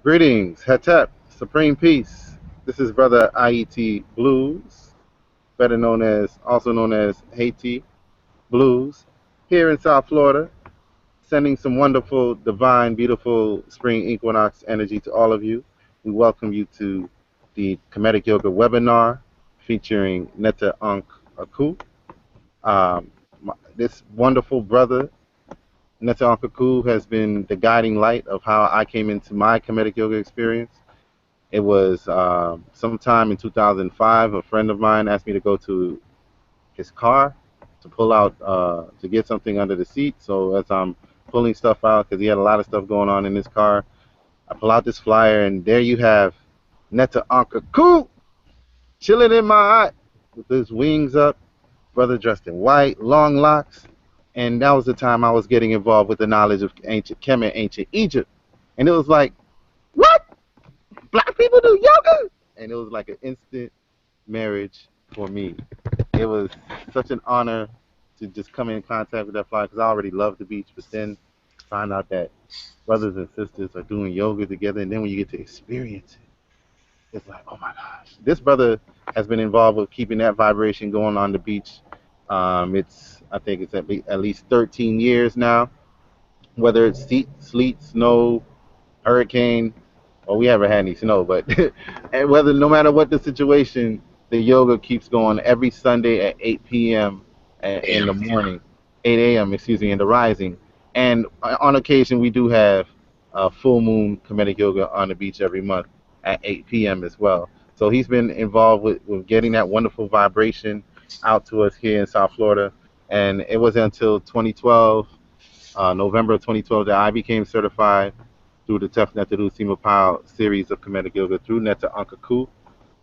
Greetings, Hetep, Supreme Peace. This is Brother IET Blues, also known as Haiti Blues, here in South Florida, sending some wonderful, divine, beautiful spring equinox energy to all of you. We welcome you to the Kemetic Yoga webinar featuring Netta Ankh Aku. This wonderful brother, Netta Ankh Aku, has been the guiding light of how I came into my Kemetic Yoga experience. It was sometime in 2005. A friend of mine asked me to go to his car to pull out to get something under the seat. So as I'm pulling stuff out, because he had a lot of stuff going on in his car, I pull out this flyer, and there you have Netta Ankh Aku chilling in my eye with his wings up, brother dressed in white, long locks. And that was the time I was getting involved with the knowledge of ancient Kemet, ancient Egypt. And it was like, what? Black people do yoga? And it was like an instant marriage for me. It was such an honor to just come in contact with that flyer because I already loved the beach, but then find out that brothers and sisters are doing yoga together, and then when you get to experience it, it's like, oh my gosh. This brother has been involved with keeping that vibration going on the beach. I think it's at least 13 years now, whether it's sleet, snow, hurricane. Well, we haven't had any snow, but and no matter what the situation, the yoga keeps going every Sunday at 8 p.m. in the morning, 8 a.m. excuse me, in the rising. And on occasion, we do have full moon Kemetic yoga on the beach every month at 8 p.m. as well. So he's been involved with getting that wonderful vibration out to us here in South Florida. And it wasn't until 2012, November of 2012, that I became certified through the Tef Neteru Simapau series of Kemetic Yoga through Netta Ankh Aku,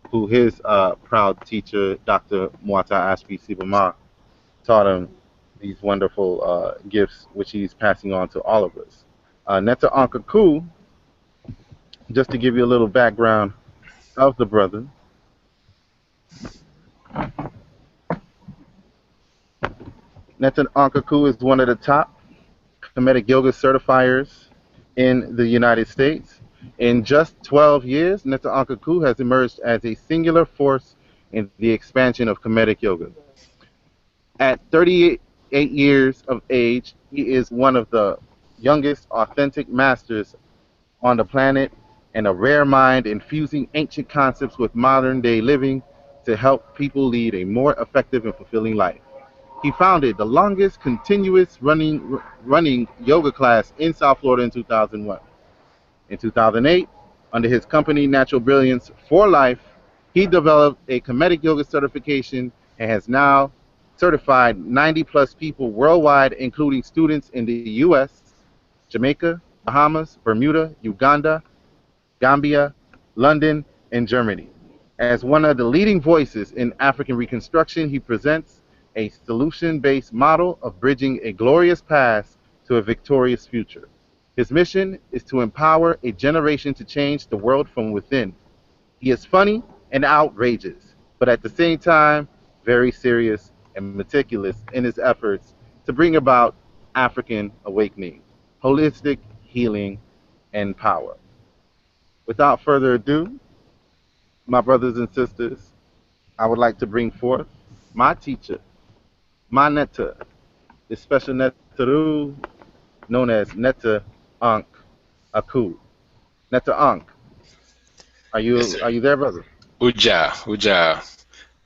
who his proud teacher, Dr. Muata Ashby Sibama, taught him these wonderful gifts, which he's passing on to all of us. Netta Ankh Aku, just to give you a little background of the brother, Netta Ankh Aku is one of the top Kemetic Yoga certifiers in the United States. In just 12 years, Netta Ankh Aku has emerged as a singular force in the expansion of Kemetic Yoga. At 38 years of age, he is one of the youngest authentic masters on the planet and a rare mind infusing ancient concepts with modern day living to help people lead a more effective and fulfilling life. He founded the longest continuous running yoga class in South Florida in 2001. In 2008, under his company Natural Brilliance for Life, he developed a Kemetic Yoga certification and has now certified 90 plus people worldwide, including students in the US, Jamaica, Bahamas, Bermuda, Uganda, Gambia, London, and Germany. As one of the leading voices in African Reconstruction, he presents a solution-based model of bridging a glorious past to a victorious future. His mission is to empower a generation to change the world from within. He is funny and outrageous, but at the same time, very serious and meticulous in his efforts to bring about African awakening, holistic healing, and power. Without further ado, my brothers and sisters, I would like to bring forth my teacher, my Netta, the special Neteru, known as Netta Ankh Aku. Netta Ankh, Yes, are sir. you there, brother? Uja.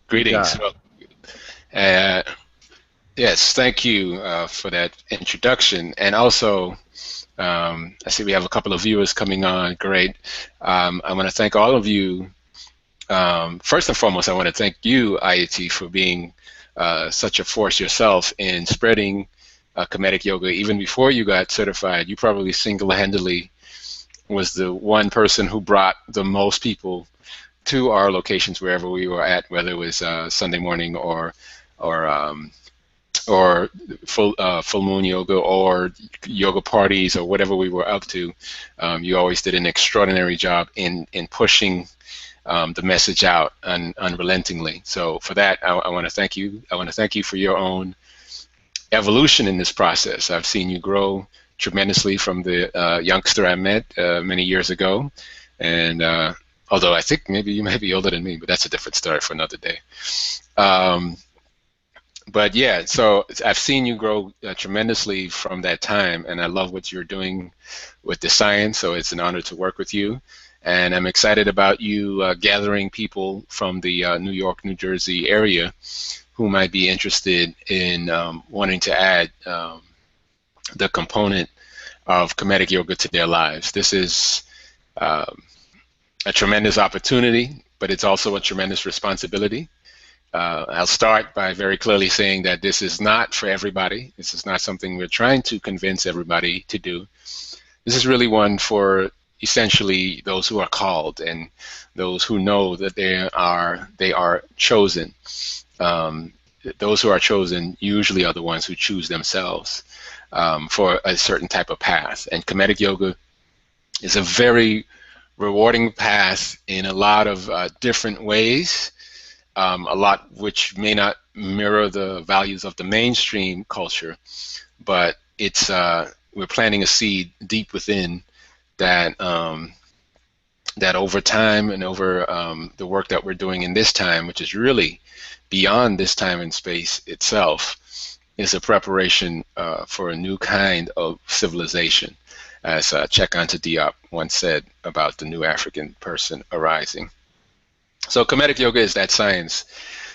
Greetings. Uja. Uh, yes, thank you for that introduction. And also, I see we have a couple of viewers coming on. Great. I want to thank all of you. First and foremost, I want to thank you, IET, for being such a force yourself in spreading Kemetic Yoga. Even before you got certified, you probably single-handedly was the one person who brought the most people to our locations wherever we were at, whether it was Sunday morning or um, or full moon yoga or yoga parties or whatever we were up to. You always did an extraordinary job in pushing the message out unrelentingly. So for that, I want to thank you. I want to thank you for your own evolution in this process. I've seen you grow tremendously from the youngster I met many years ago. And although I think maybe you may be older than me, but that's a different story for another day. Um, but yeah, so I've seen you grow tremendously from that time, and I love what you're doing with the science, so it's an honor to work with you. And I'm excited about you gathering people from the New York, New Jersey area who might be interested in wanting to add the component of Kemetic yoga to their lives. This is um, a tremendous opportunity, but it's also a tremendous responsibility. I'll start by very clearly saying that this is not for everybody. This is not something we're trying to convince everybody to do. This is really one for essentially those who are called and those who know that they are chosen. Those who are chosen usually are the ones who choose themselves for a certain type of path. And Kemetic yoga is a very rewarding path in a lot of different ways. A lot which may not mirror the values of the mainstream culture, but it's we're planting a seed deep within that that over time and over the work that we're doing in this time, which is really beyond this time and space itself, is a preparation for a new kind of civilization, as Cheikh Anta Diop once said about the new African person arising. So Kemetic yoga is that science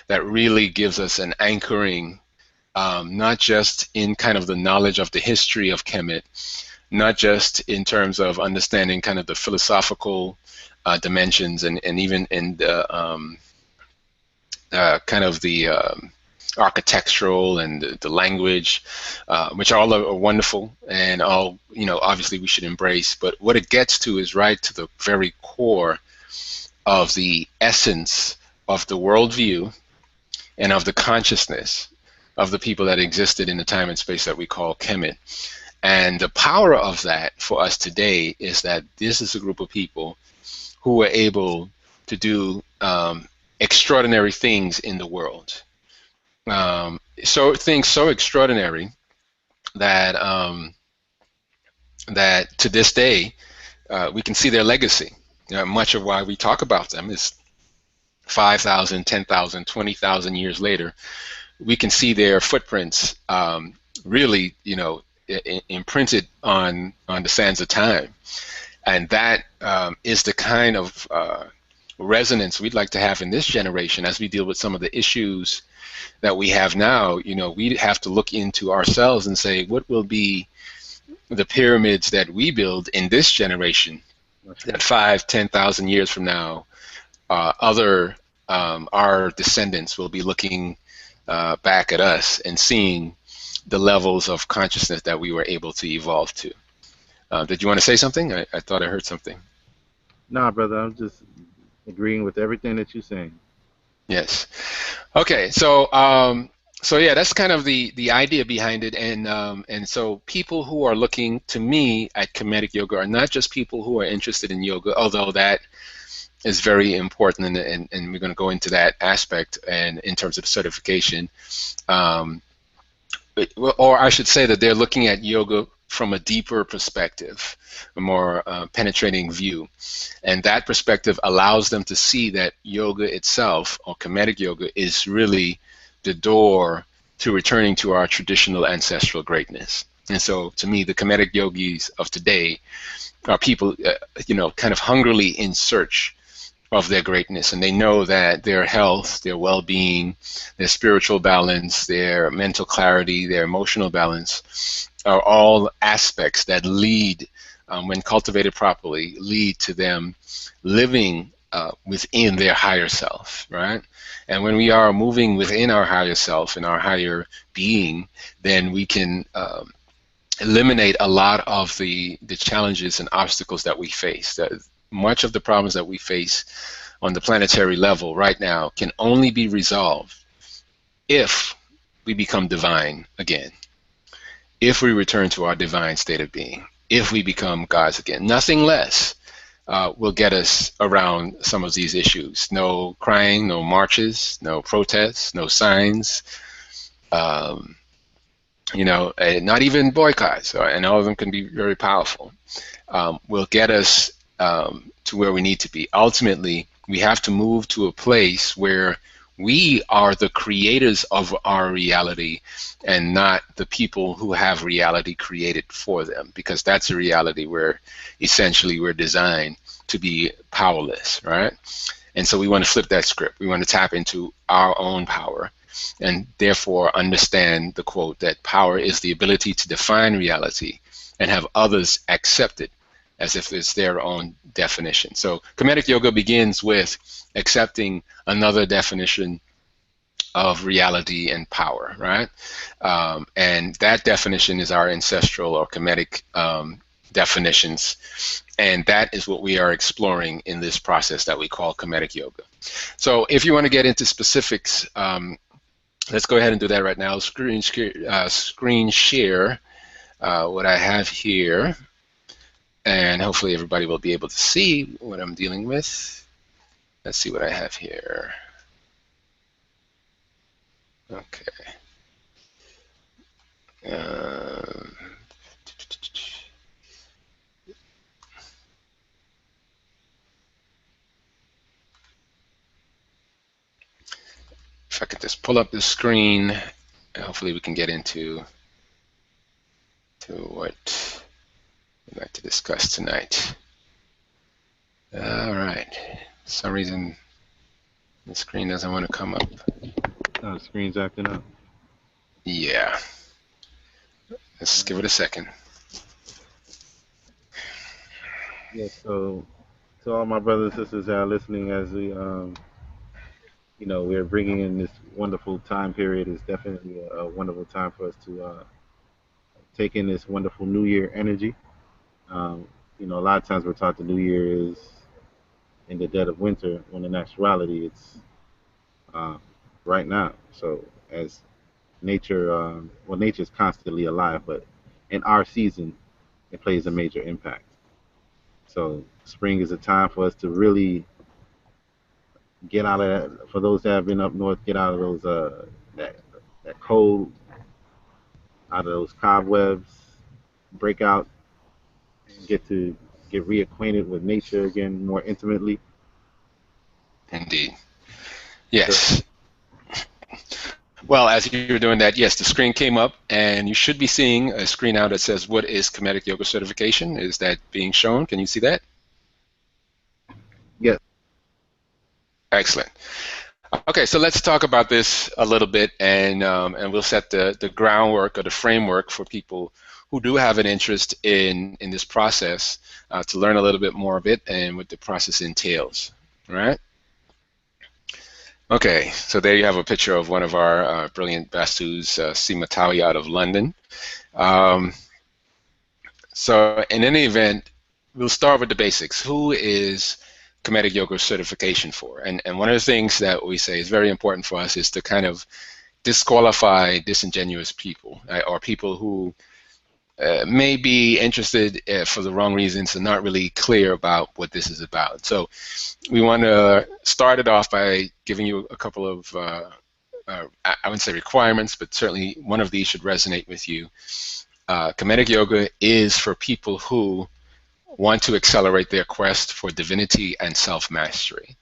that really gives us an anchoring, not just in kind of the knowledge of the history of Kemet, not just in terms of understanding kind of the philosophical dimensions and even in the kind of the architectural and the language, which all are wonderful and all, you know, obviously we should embrace. But what it gets to is right to the very core of the essence of the worldview and of the consciousness of the people that existed in the time and space that we call Kemet. And the power of that for us today is that this is a group of people who were able to do extraordinary things in the world. So things so extraordinary that that to this day we can see their legacy. Much of why we talk about them is 5,000, 10,000, 20,000 years later. We can see their footprints really, you know, imprinted on the sands of time, and that is the kind of resonance we'd like to have in this generation as we deal with some of the issues that we have now. You know, we have to look into ourselves and say, what will be the pyramids that we build in this generation? That 5,000, 10,000 years from now, our descendants will be looking back at us and seeing the levels of consciousness that we were able to evolve to. Did you want to say something? I thought I heard something. Nah, brother, I'm just agreeing with everything that you're saying. Yes. Okay. So so yeah, that's kind of the idea behind it, and so people who are looking to me at Kemetic yoga are not just people who are interested in yoga, although that is very important, and we're going to go into that aspect and in terms of certification, or I should say that they're looking at yoga from a deeper perspective, a more penetrating view, and that perspective allows them to see that yoga itself, or Kemetic yoga, is really the door to returning to our traditional ancestral greatness. And so to me, the Kemetic yogis of today are people, you know, kind of hungrily in search of their greatness, and they know that their health, their well-being, their spiritual balance, their mental clarity, their emotional balance are all aspects that lead, when cultivated properly, lead to them living within their higher self, right? And when we are moving within our higher self and our higher being, then we can eliminate a lot of the challenges and obstacles that we face. Much of the problems that we face on the planetary level right now can only be resolved if we become divine again, if we return to our divine state of being, if we become gods again. Nothing less will get us around some of these issues. No crying, no marches, no protests, no signs, not even boycotts, and all of them can be very powerful, will get us to where we need to be. Ultimately, we have to move to a place where we are the creators of our reality and not the people who have reality created for them, because that's a reality where essentially we're designed to be powerless, right? And so we want to flip that script. We want to tap into our own power and therefore understand the quote that power is the ability to define reality and have others accept it as if it's their own definition. So Kemetic yoga begins with accepting another definition of reality and power, right? And that definition is our ancestral or Kemetic definitions. And that is what we are exploring in this process that we call Kemetic yoga. So if you want to get into specifics, let's go ahead and do that right now. Screen share what I have here. And hopefully everybody will be able to see what I'm dealing with. Let's see what I have here. Okay. If I could just pull up the screen, hopefully we can get into what we'd like to discuss tonight. All right. For some reason, the screen doesn't want to come up. Oh, the screen's acting up. Yeah. Let's give it a second. Yeah, so to all my brothers and sisters that are listening, as we, we're bringing in this wonderful time period, it's definitely a wonderful time for us to take in this wonderful New Year energy. A lot of times we're taught the New Year is in the dead of winter, when in actuality it's right now. So as nature, nature is constantly alive, but in our season, it plays a major impact. So spring is a time for us to really get out of that. For those that have been up north, get out of those that cold, out of those cobwebs, break out, and get reacquainted with nature again more intimately. Indeed. Yes. Well, as you're doing that, yes, the screen came up, and you should be seeing a screen now that says, what is Kemetic Yoga Certification? Is that being shown? Can you see that? Yes. Excellent. Okay, so let's talk about this a little bit, and we'll set the groundwork or the framework for people who do have an interest in this process to learn a little bit more of it and what the process entails, all right? Okay, so there you have a picture of one of our brilliant Bastus, Seema Tawi out of London. So in any event, we'll start with the basics. Who is Kemetic Yoga certification for? And one of the things that we say is very important for us is to kind of disqualify disingenuous people or people who may be interested for the wrong reasons and not really clear about what this is about. So we want to start it off by giving you a couple of, I wouldn't say requirements, but certainly one of these should resonate with you. Kemetic Yoga is for people who want to accelerate their quest for divinity and self-mastery.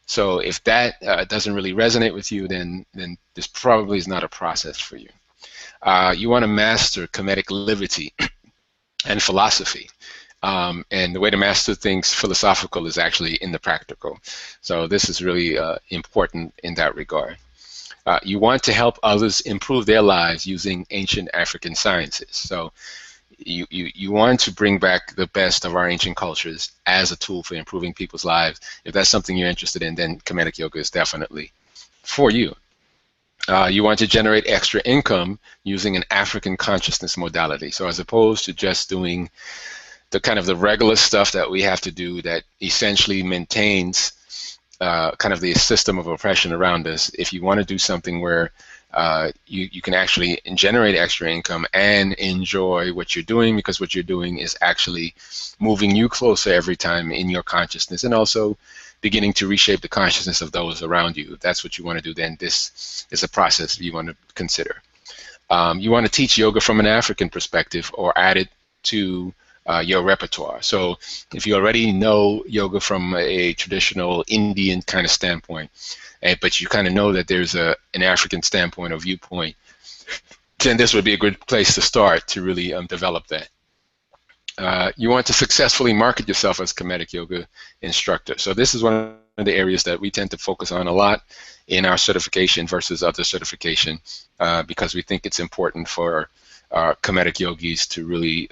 So if that doesn't really resonate with you, then this probably is not a process for you. You want to master Kemetic liberty and philosophy. And the way to master things philosophical is actually in the practical. So this is really important in that regard. You want to help others improve their lives using ancient African sciences. So you want to bring back the best of our ancient cultures as a tool for improving people's lives. If that's something you're interested in, then Kemetic Yoga is definitely for you. You want to generate extra income using an African consciousness modality. So as opposed to just doing the kind of the regular stuff that we have to do that essentially maintains kind of the system of oppression around us, if you want to do something where you can actually generate extra income and enjoy what you're doing, because what you're doing is actually moving you closer every time in your consciousness, and also beginning to reshape the consciousness of those around you. If that's what you want to do, then this is a process you want to consider. you want to teach yoga from an African perspective or add it to your repertoire. So if you already know yoga from a traditional Indian kind of standpoint, but you kind of know that there's an African standpoint or viewpoint, then this would be a good place to start to really develop that. You want to successfully market yourself as Kemetic yoga instructor. So this is one of the areas that we tend to focus on a lot in our certification versus other certification, because we think it's important for our Kemetic yogis to really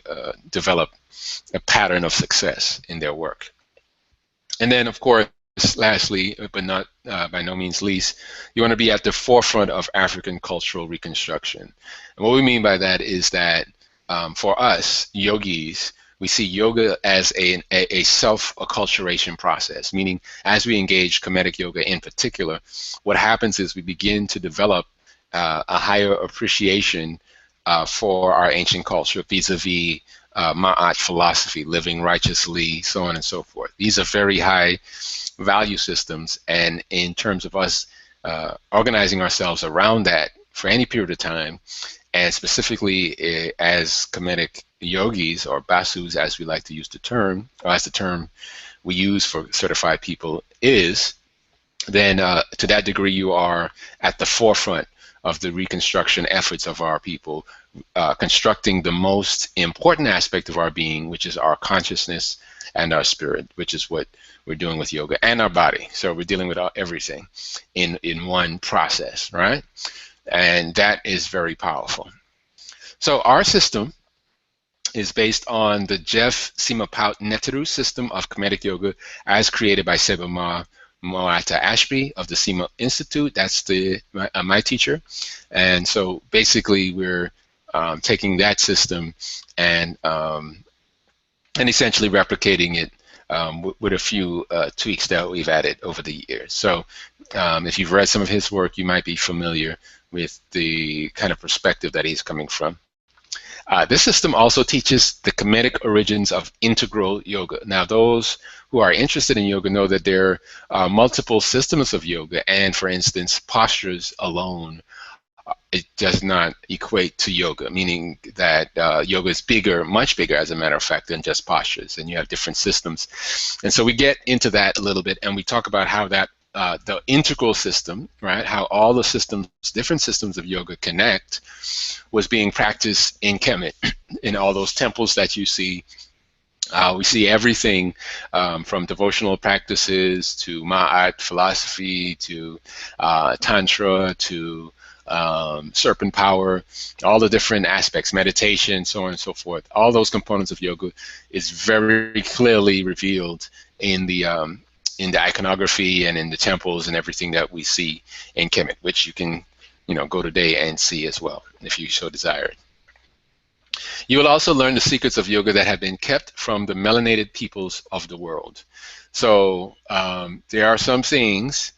develop a pattern of success in their work. And then, of course, lastly, but not by no means least, you want to be at the forefront of African cultural reconstruction. And what we mean by that is that for us, yogis, we see yoga as a self-acculturation process, meaning as we engage Kemetic yoga in particular, what happens is we begin to develop a higher appreciation for our ancient culture vis-a-vis Ma'at philosophy, living righteously, so on and so forth. These are very high value systems, and in terms of us organizing ourselves around that for any period of time, and specifically as Kemetic yogis, or basus as we like to use the term, or as the term we use for certified people is, then to that degree you are at the forefront of the reconstruction efforts of our people, constructing the most important aspect of our being, which is our consciousness and our spirit, which is what we're doing with yoga, and our body. So we're dealing with everything in one process, right? And that is very powerful. So our system is based on the Jeff Simapaut Neteru system of Kemetic yoga as created by Sebama Moata Ashby of the Sima Institute. That's my teacher. And so basically we're taking that system and essentially replicating it with a few tweaks that we've added over the years. So if you've read some of his work, you might be familiar with the kind of perspective that he's coming from. This system also teaches the Kemetic origins of integral yoga. Now, those who are interested in yoga know that there are multiple systems of yoga, and for instance, postures alone, it does not equate to yoga, meaning that yoga is bigger, much bigger, as a matter of fact, than just postures, and you have different systems. And so we get into that a little bit, and we talk about how that the integral system, right, how all the systems, different systems of yoga connect, was being practiced in Kemet, in all those temples that you see. We see everything from devotional practices to Ma'at philosophy to Tantra to serpent power, all the different aspects, meditation, so on and so forth. All those components of yoga is very clearly revealed in the iconography and in the temples and everything that we see in Kemet, which you can, go today and see as well, if you so desire. You will also learn the secrets of yoga that have been kept from the melanated peoples of the world. So there are some things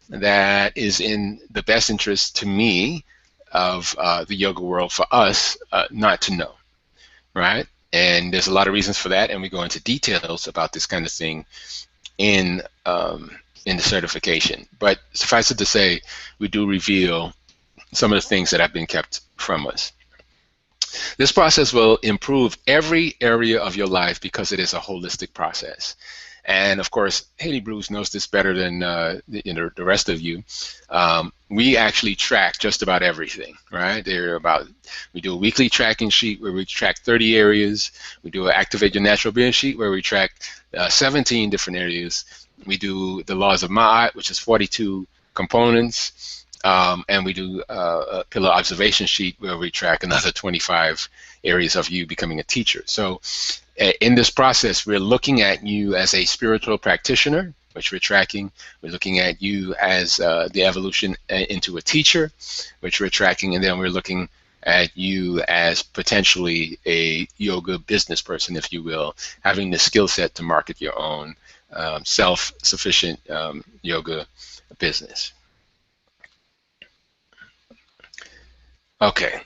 that is in the best interest to me of the yoga world for us not to know, right? And there's a lot of reasons for that, and we go into details about this kind of thing in the certification. But suffice it to say, we do reveal some of the things that have been kept from us. This process will improve every area of your life because it is a holistic process. And of course, Haley Bruce knows this better than the rest of you. We actually track just about everything, right? We do a weekly tracking sheet where we track 30 areas. We do an Activate Your Natural Being sheet where we track 17 different areas. We do the Laws of Ma'at, which is 42 components. And we do a pillar observation sheet where we track another 25 areas of you becoming a teacher. So in this process, we're looking at you as a spiritual practitioner, which we're tracking. We're looking at you as the evolution into a teacher, which we're tracking. And then we're looking at you as potentially a yoga business person, if you will, having the skill set to market your own self-sufficient yoga business. Okay,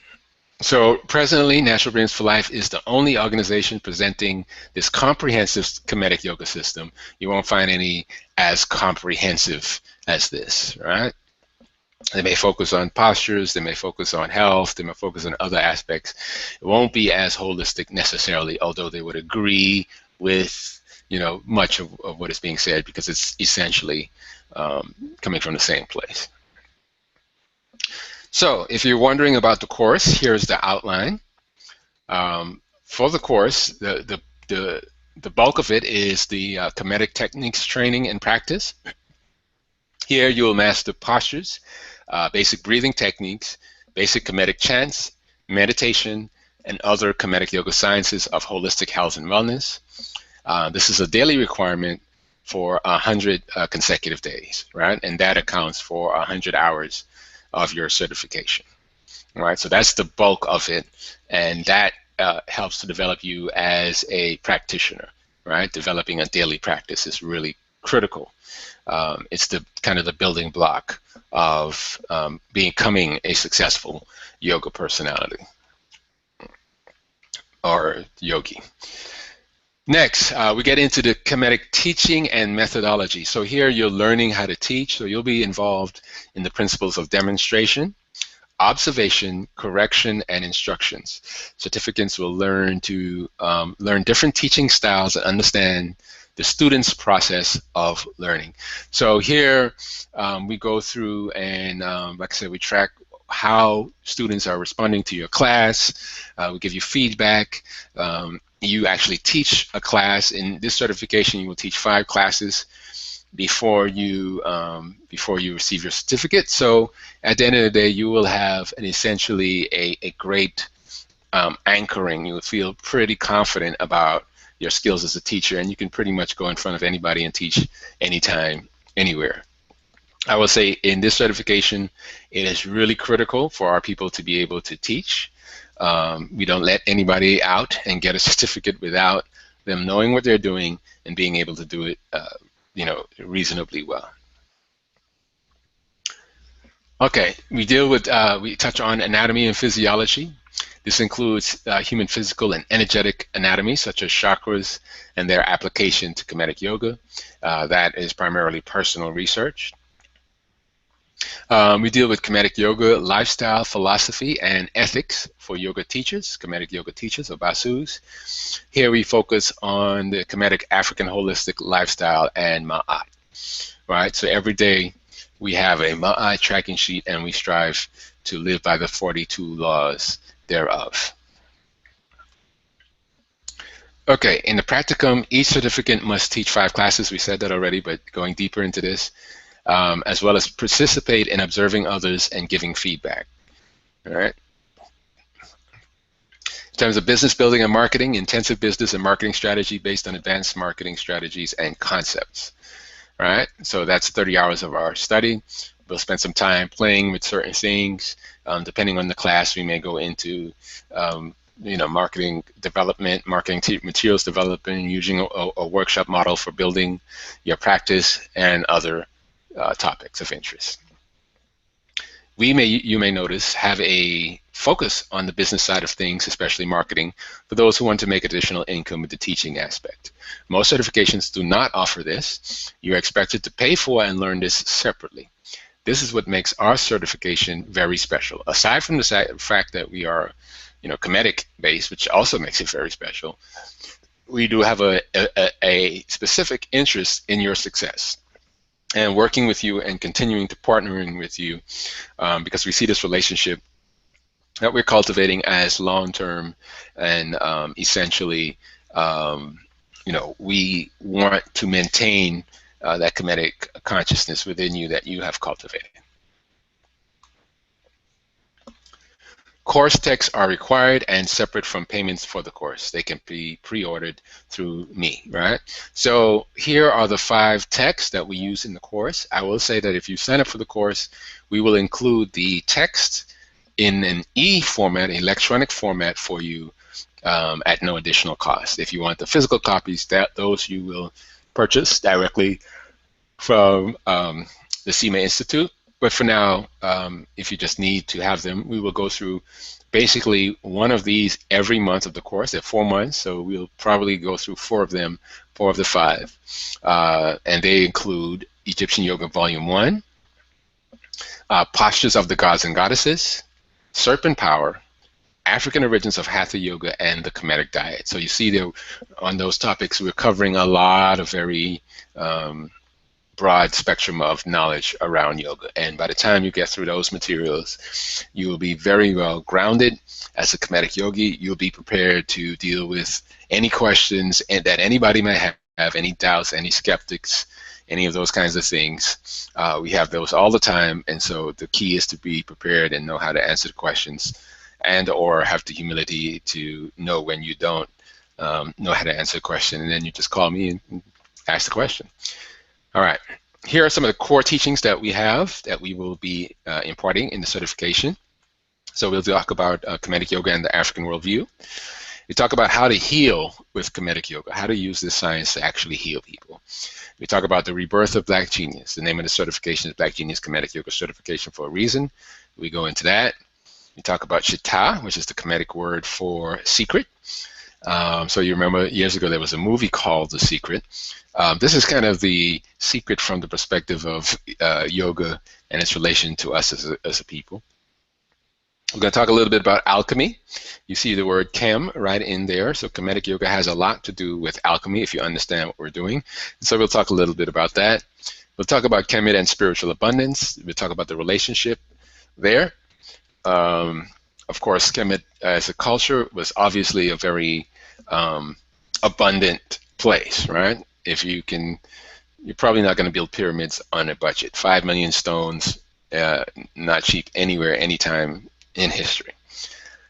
so presently Natural Beings for Life is the only organization presenting this comprehensive Kemetic yoga system. You won't find any as comprehensive as this, right? They may focus on postures, they may focus on health, they may focus on other aspects. It won't be as holistic necessarily, although they would agree with much of what is being said, because it's essentially coming from the same place. So if you're wondering about the course, here's the outline. For the course, the bulk of it is the Kemetic techniques training and practice. Here you will master postures, basic breathing techniques, basic Kemetic chants, meditation, and other Kemetic yoga sciences of holistic health and wellness. This is a daily requirement for 100 consecutive days, right? And that accounts for 100 hours of your certification, right? So that's the bulk of it, and that helps to develop you as a practitioner, right? Developing a daily practice is really critical. It's the kind of the building block of becoming a successful yoga personality or yogi. Next, we get into the Kemetic teaching and methodology. So here you're learning how to teach, so you'll be involved in the principles of demonstration, observation, correction, and instructions. Certificates will learn to learn different teaching styles and understand the student's process of learning. So here we go through and, like I said, we track how students are responding to your class. We give you feedback. You actually teach a class. In this certification, you will teach 5 classes before you receive your certificate. So at the end of the day, you will have essentially a great anchoring. You will feel pretty confident about your skills as a teacher, and you can pretty much go in front of anybody and teach anytime, anywhere. I will say in this certification, it is really critical for our people to be able to teach. We don't let anybody out and get a certificate without them knowing what they're doing and being able to do it reasonably well. Okay, we touch on anatomy and physiology. This includes human physical and energetic anatomy, such as chakras and their application to Kemetic yoga. That is primarily personal research. We deal with Kemetic yoga, lifestyle, philosophy, and ethics for yoga teachers, Kemetic yoga teachers, or basus. Here we focus on the Kemetic African holistic lifestyle and ma'at, right? So every day we have a ma'at tracking sheet, and we strive to live by the 42 laws thereof. Okay, in the practicum, each certificant must teach 5 classes. We said that already, but going deeper into this, as well as participate in observing others and giving feedback. All right. In terms of business building and marketing, intensive business and marketing strategy based on advanced marketing strategies and concepts. All right. So that's 30 hours of our study. We'll spend some time playing with certain things. Depending on the class, we may go into marketing development, marketing materials development, using a workshop model for building your practice, and other topics of interest. You may notice, have a focus on the business side of things, especially marketing, for those who want to make additional income with the teaching aspect. Most certifications do not offer this. You're expected to pay for and learn this separately. This is what makes our certification very special. Aside from the fact that we are, Kemetic based, which also makes it very special, we do have a specific interest in your success and working with you and continuing to partnering with you, because we see this relationship that we're cultivating as long-term, and essentially, we want to maintain that Kemetic consciousness within you that you have cultivated. Course texts are required and separate from payments for the course. They can be pre-ordered through me, right? So here are the 5 texts that we use in the course. I will say that if you sign up for the course, we will include the text in an e-format, electronic format for you at no additional cost. If you want the physical copies, those you will purchase directly from the CIMA Institute. But for now, if you just need to have them, we will go through basically one of these every month of the course. There are 4 months, so we'll probably go through 4 of them, 4 of the 5. And they include Egyptian Yoga Volume 1, Postures of the Gods and Goddesses, Serpent Power, African Origins of Hatha Yoga, and the Kemetic Diet. So you see there on those topics, we're covering a lot of very broad spectrum of knowledge around yoga. And by the time you get through those materials, you will be very well grounded as a Kemetic yogi. You'll be prepared to deal with any questions and that anybody might have, any doubts, any skeptics, any of those kinds of things. We have those all the time, and so the key is to be prepared and know how to answer the questions, and or have the humility to know when you don't know how to answer a question, and then you just call me and ask the question. All right, here are some of the core teachings that we have that we will be imparting in the certification. So we'll talk about Kemetic Yoga and the African worldview. We talk about how to heal with Kemetic Yoga, how to use this science to actually heal people. We talk about the rebirth of Black Genius. The name of the certification is Black Genius Kemetic Yoga Certification for a reason. We go into that. We talk about Chitta, which is the Kemetic word for secret. So you remember years ago there was a movie called The Secret. This is kind of the secret from the perspective of yoga and its relation to us as a people. We're going to talk a little bit about alchemy. You see the word chem right in there. So Kemetic Yoga has a lot to do with alchemy if you understand what we're doing. So we'll talk a little bit about that. We'll talk about Kemet and spiritual abundance. We'll talk about the relationship there. Of course, Kemet as a culture was obviously a very abundant place, right? If you can, you're probably not going to build pyramids on a budget. 5 million stones, not cheap anywhere, anytime in history.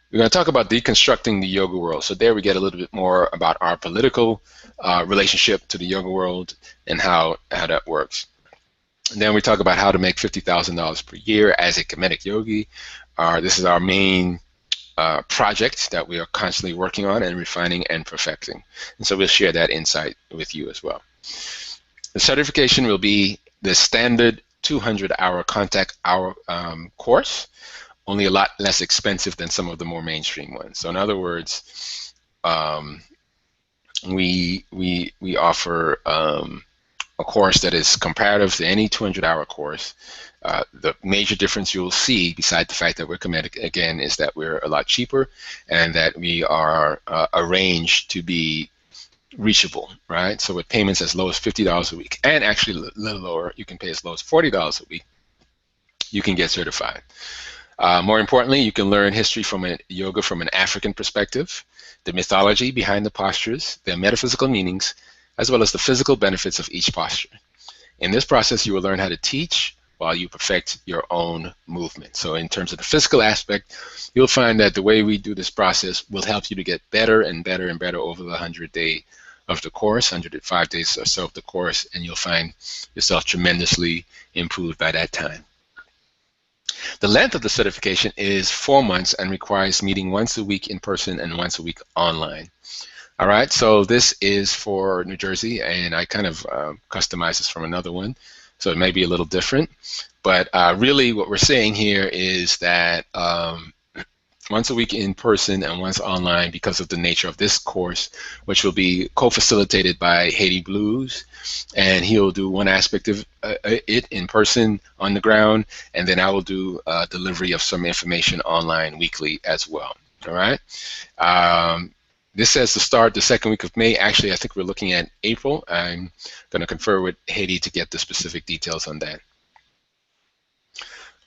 We're going to talk about deconstructing the yoga world. So there we get a little bit more about our political relationship to the yoga world and how that works. And then we talk about how to make $50,000 per year as a Kemetic yogi. This is our main project that we are constantly working on and refining and perfecting. And so we'll share that insight with you as well. The certification will be the standard 200-hour contact hour course, only a lot less expensive than some of the more mainstream ones. So in other words, we offer a course that is comparative to any 200-hour course. The major difference you'll see, beside the fact that we're Kemetic, again, is that we're a lot cheaper and that we are arranged to be reachable, right? So with payments as low as $50 a week, and actually a little lower, you can pay as low as $40 a week, you can get certified. More importantly, you can learn history from yoga from an African perspective, the mythology behind the postures, their metaphysical meanings, as well as the physical benefits of each posture. In this process, you will learn how to teach while you perfect your own movement. So in terms of the physical aspect, you'll find that the way we do this process will help you to get better and better and better over the 100-day of the course, 105 days or so of the course, and you'll find yourself tremendously improved by that time. The length of the certification is 4 months and requires meeting once a week in person and once a week online. All right, so this is for New Jersey, and I kind of customized this from another one, so it may be a little different. But really what we're saying here is that once a week in person and once online, because of the nature of this course, which will be co-facilitated by Haiti Blues, and he'll do one aspect of it in person on the ground, and then I will do delivery of some information online weekly as well. All right. This says to start the second week of May. Actually, I think we're looking at April. I'm going to confer with Haiti to get the specific details on that.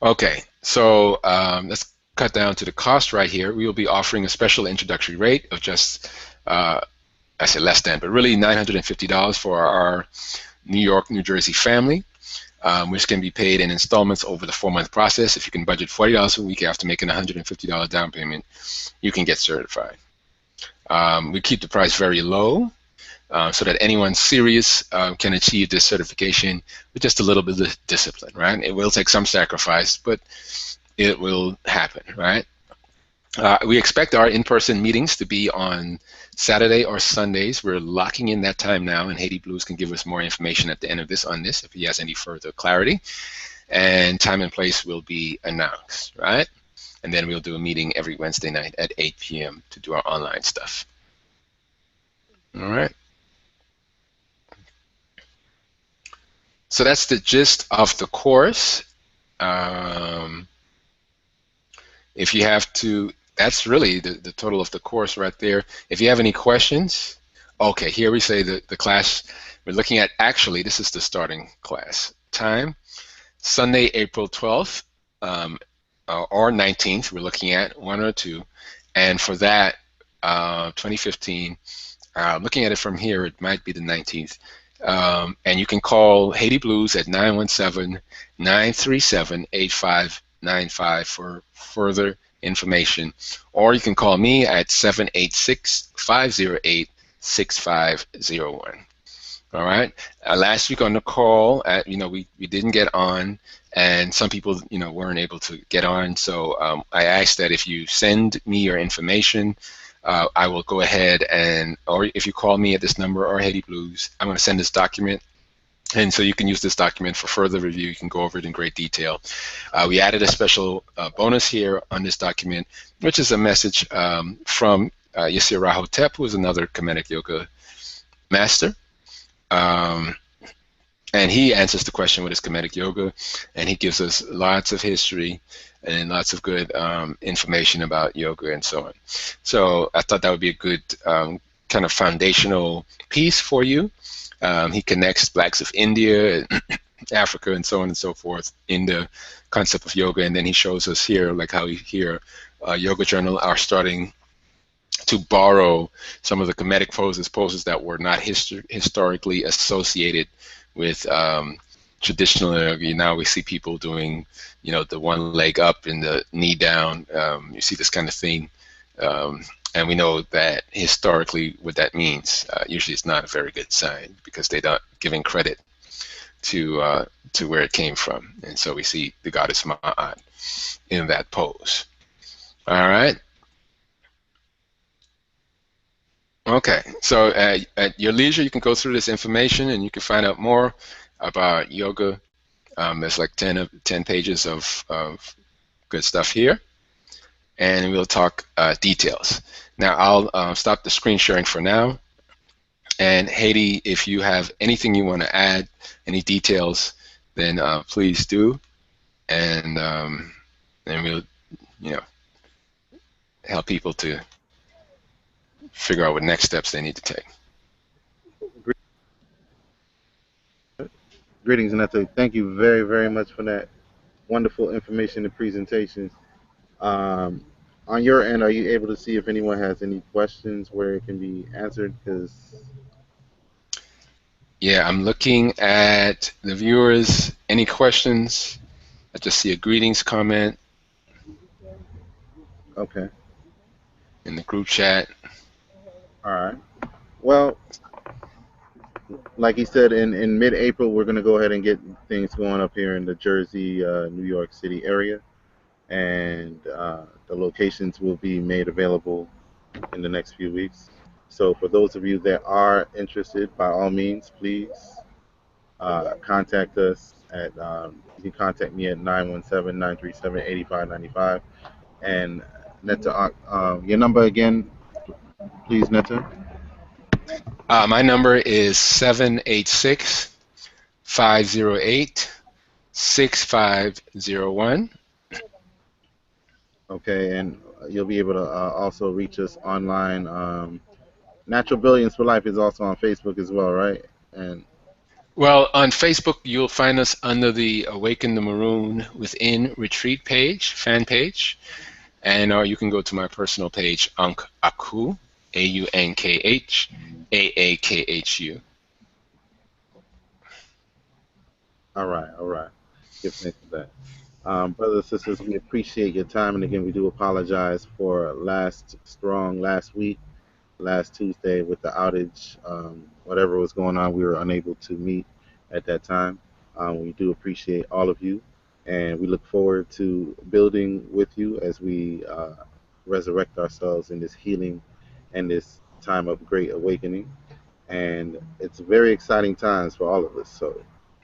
Okay, so let's cut down to the cost right here. We will be offering a special introductory rate of just, I said less than, but really $950 for our New York, New Jersey family, which can be paid in installments over the 4-month process. If you can budget $40 a week after making a $150 down payment, you can get certified. We keep the price very low so that anyone serious can achieve this certification with just a little bit of discipline, right? It will take some sacrifice, but it will happen, right? We expect our in-person meetings to be on Saturday or Sundays. We're locking in that time now, and Haiti Blues can give us more information at the end of this on this if he has any further clarity. And time and place will be announced, right? And then we'll do a meeting every Wednesday night at 8 p.m. to do our online stuff. All right. So that's the gist of the course. Um, if you have to, that's really the total of the course right there. If you have any questions, okay, here we say the class we're looking at, actually, this is the starting class time. Sunday, April 12th or 19th, we're looking at one or two. And for that, 2015, looking at it from here, it might be the 19th. And you can call Haiti Blues at 917-937-8595 for further information. Or you can call me at 786-508-6501. All right. Last week on the call, we didn't get on, and some people, weren't able to get on. So I asked that if you send me your information, I will go ahead or if you call me at this number or Haiti Blues, I'm going to send this document. And so you can use this document for further review. You can go over it in great detail. We added a special bonus here on this document, which is a message from Yasir Rahotep, who is another Kemetic yoga master. And he answers the question, what is Kemetic yoga? And he gives us lots of history and lots of good information about yoga and so on. So I thought that would be a good kind of foundational piece for you. He connects blacks of India, Africa, and so on and so forth in the concept of yoga. And then he shows us here, like how here Yoga Journal are starting to borrow some of the Kemetic poses that were not historically associated with traditional yoga. Now we see people doing, the one leg up and the knee down. You see this kind of thing. And we know that historically what that means, usually it's not a very good sign because they're not giving credit to where it came from. And so we see the goddess Ma'at in that pose. All right. Okay, so at your leisure, you can go through this information and you can find out more about yoga. There's like 10 pages of good stuff here, and we'll talk details. Now, I'll stop the screen sharing for now. And Haiti, if you have anything you want to add, any details, then please do, and we'll, help people to figure out what next steps they need to take. Greetings, Neto. Thank you very, very much for that wonderful information and presentation. Um, on your end, are you able to see if anyone has any questions where it can be answered? Yeah, I'm looking at the viewers. Any questions? I just see a greetings comment. Okay. In the group chat. All right. Well, like he said, in mid-April, we're going to go ahead and get things going up here in the Jersey, New York City area. And the locations will be made available in the next few weeks. So for those of you that are interested, by all means, please contact us at, you can contact me at 917-937-8595. And Netta, your number again, please, Netta. My number is 786-508-6501. Okay, and you'll be able to also reach us online. Natural Billions for Life is also on Facebook as well, right? And well, on Facebook, you'll find us under the Awaken the Maroon Within Retreat page, fan page. And you can go to my personal page, Ankh Akhu, AUNKH, all right. Give thanks for that. Brothers and sisters, we appreciate your time. And again, we do apologize for last week, last Tuesday with the outage. Whatever was going on, we were unable to meet at that time. We do appreciate all of you. And we look forward to building with you as we resurrect ourselves in this healing and this time of great awakening. And it's very exciting times for all of us. So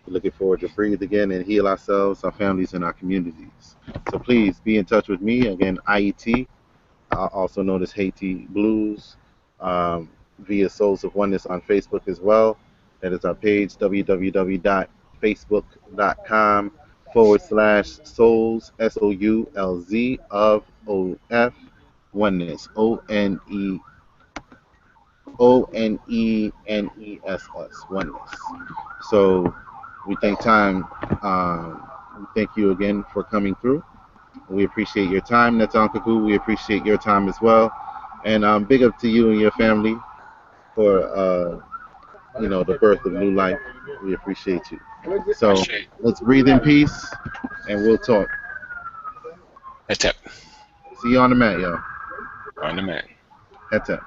we're looking forward to breathe again and heal ourselves, our families, and our communities. So please be in touch with me. Again, IET, also known as Haiti Blues, via Souls of Oneness on Facebook as well. That is our page, www.facebook.com /souls SOULZ of oneness ONENESS oneness. So we thank time. We thank you again for coming through. We appreciate your time, Netankaku. We appreciate your time as well. And big up to you and your family for the birth of new life. We appreciate you. So Ashe. let's breathe in peace, and we'll talk. Hetep. See you on the mat, yo. On the man. That's it.